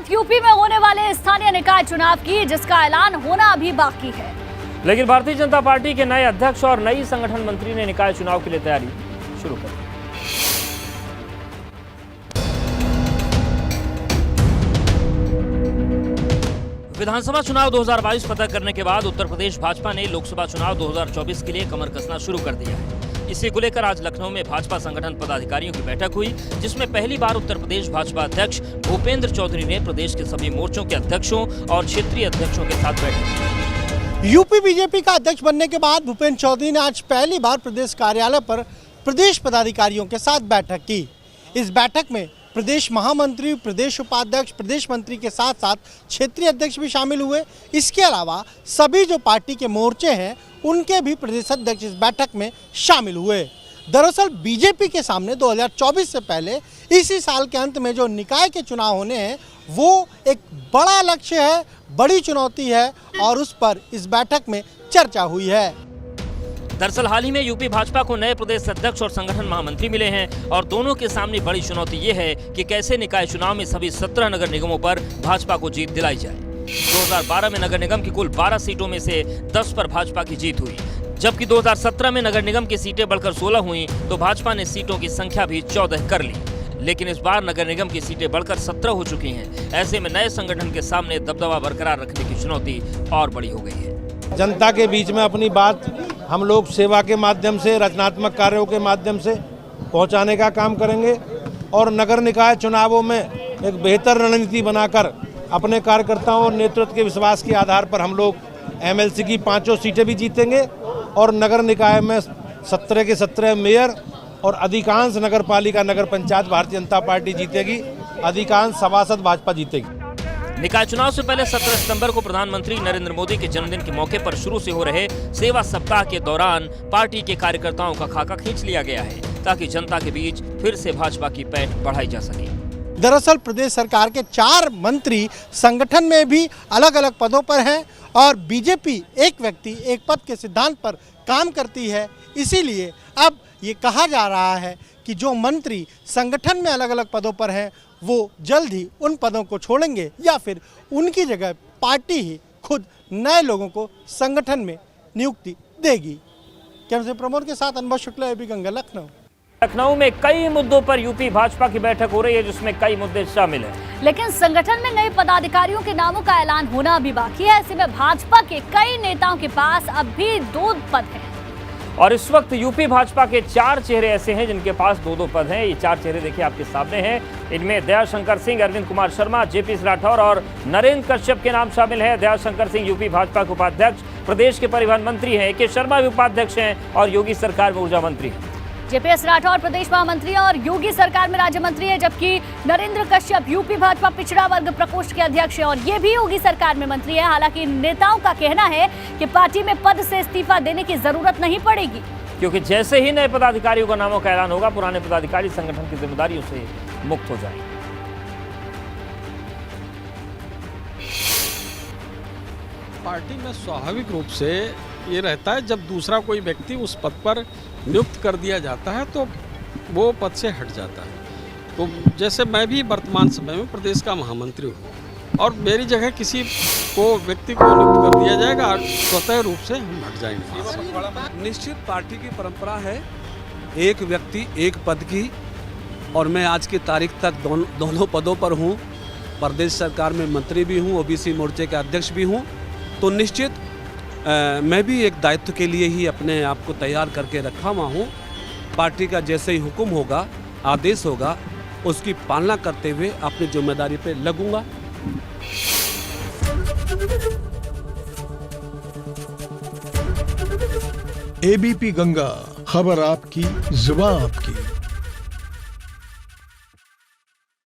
बात यूपी में होने वाले स्थानीय निकाय चुनाव की, जिसका ऐलान होना अभी बाकी है। लेकिन भारतीय जनता पार्टी के नए अध्यक्ष और नई संगठन मंत्री ने निकाय चुनाव के लिए तैयारी शुरू कर दी। विधानसभा चुनाव 2022 पता करने के बाद उत्तर प्रदेश भाजपा ने लोकसभा चुनाव 2024 के लिए कमर कसना शुरू कर दिया है। इसी को लेकर आज लखनऊ में भाजपा संगठन पदाधिकारियों की बैठक हुई, जिसमें पहली बार उत्तर प्रदेश भाजपा अध्यक्ष भूपेंद्र चौधरी ने प्रदेश के सभी मोर्चों के अध्यक्षों और क्षेत्रीय अध्यक्षों के साथ बैठक की। यूपी बीजेपी का अध्यक्ष बनने के बाद भूपेंद्र चौधरी ने आज पहली बार प्रदेश कार्यालय पर प्रदेश पदाधिकारियों के साथ बैठक की। इस बैठक में प्रदेश महामंत्री, प्रदेश उपाध्यक्ष, प्रदेश मंत्री के साथ साथ क्षेत्रीय अध्यक्ष भी शामिल हुए। इसके अलावा सभी जो पार्टी के मोर्चे हैं उनके भी प्रदेश अध्यक्ष इस बैठक में शामिल हुए। दरअसल बीजेपी के सामने 2024 से पहले इसी साल के अंत में जो निकाय के चुनाव होने हैं वो एक बड़ा लक्ष्य है, बड़ी चुनौती है और उस पर इस बैठक में चर्चा हुई है। दरअसल हाल ही में यूपी भाजपा को नए प्रदेश अध्यक्ष और संगठन महामंत्री मिले हैं और दोनों के सामने बड़ी चुनौती ये है कि कैसे निकाय चुनाव में सभी 17 नगर निगमों पर भाजपा को जीत दिलाई जाए। 2012 में नगर निगम की कुल 12 सीटों में से 10 पर भाजपा की जीत हुई, जबकि 2017 में नगर निगम की सीटें बढ़कर 16 हुई तो भाजपा ने सीटों की संख्या भी 14 कर ली। लेकिन इस बार नगर निगम की सीटें बढ़कर 17 हो चुकी हैं। ऐसे में नए संगठन के सामने दबदबा बरकरार रखने की चुनौती और बड़ी हो गई है। जनता के बीच में अपनी बात हम लोग सेवा के माध्यम से, रचनात्मक कार्यों के माध्यम से पहुंचाने का काम करेंगे और नगर निकाय चुनावों में एक बेहतर रणनीति बनाकर अपने कार्यकर्ताओं और नेतृत्व के विश्वास के आधार पर हम लोग एमएलसी की 5 सीटें भी जीतेंगे और नगर निकाय में 17 के 17 मेयर और अधिकांश नगर पालिका, नगर पंचायत भारतीय जनता पार्टी जीतेगी, अधिकांश सभासद भाजपा जीतेगी। निकाय चुनाव से पहले 17 सितंबर को प्रधानमंत्री नरेंद्र मोदी के जन्मदिन के मौके पर शुरू से हो रहे सेवा सप्ताह के दौरान पार्टी के कार्यकर्ताओं का खाका खींच लिया गया है ताकि जनता के बीच फिर से भाजपा की पैठ बढ़ाई जा सके। दरअसल प्रदेश सरकार के 4 मंत्री संगठन में भी अलग अलग पदों पर हैं और बीजेपी एक व्यक्ति एक पद के सिद्धांत पर काम करती है। इसीलिए अब ये कहा जा रहा है कि जो मंत्री संगठन में अलग अलग पदों पर हैं वो जल्द ही उन पदों को छोड़ेंगे या फिर उनकी जगह पार्टी ही खुद नए लोगों को संगठन में नियुक्ति देगी। कैमरे से प्रमोद के साथ अनुभव शुक्ला, एबी गंगा, लखनऊ। लखनऊ में कई मुद्दों पर यूपी भाजपा की बैठक हो रही है, जिसमें कई मुद्दे शामिल हैं। लेकिन संगठन में नए पदाधिकारियों के नामों का ऐलान होना अभी बाकी है। ऐसे में भाजपा के कई नेताओं के पास अब भी 2 पद हैं और इस वक्त यूपी भाजपा के 4 चेहरे ऐसे हैं जिनके पास 2-2 पद हैं। ये 4 चेहरे देखिए आपके सामने हैं। इनमें दयाशंकर सिंह, अरविंद कुमार शर्मा, जेपी राठौर और नरेंद्र कश्यप के नाम शामिल हैं। दयाशंकर सिंह यूपी भाजपा के उपाध्यक्ष, प्रदेश के परिवहन मंत्री हैं। के शर्मा भी उपाध्यक्ष हैं और योगी सरकार में ऊर्जा मंत्री हैं। जेपीएस राठौर प्रदेश महामंत्री और योगी सरकार में राज्य मंत्री है, जबकि नरेंद्र कश्यप यूपी भाजपा पिछड़ा वर्ग प्रकोष्ठ के अध्यक्ष है और ये भी योगी सरकार में मंत्री है। हालांकि नेताओं का कहना है कि पार्टी में पद से इस्तीफा देने की जरूरत नहीं पड़ेगी, क्योंकि जैसे ही नए पदाधिकारियों का नामों का ऐलान होगा पुराने पदाधिकारी संगठन की जिम्मेदारियों से मुक्त हो जाएंगे। पार्टी में स्वाभाविक रूप से ये रहता है, जब दूसरा कोई व्यक्ति उस पद पर नियुक्त कर दिया जाता है तो वो पद से हट जाता है। तो जैसे मैं भी वर्तमान समय में प्रदेश का महामंत्री हूँ और मेरी जगह किसी को व्यक्ति को नियुक्त कर दिया जाएगा, स्वतः रूप से हम हट जाएंगे। निश्चित पार्टी की परंपरा है एक व्यक्ति एक पद की, और मैं आज की तारीख तक दोनों पदों पर हूँ। प्रदेश सरकार में मंत्री भी हूँ, ओबीसी मोर्चे के अध्यक्ष भी हूँ। तो निश्चित मैं भी एक दायित्व के लिए ही अपने आप को तैयार करके रखा हुआ हूँ। पार्टी का जैसे ही हुक्म होगा, आदेश होगा, उसकी पालना करते हुए अपनी जिम्मेदारी पे लगूंगा। एबीपी गंगा, खबर आपकी, जुबान आपकी।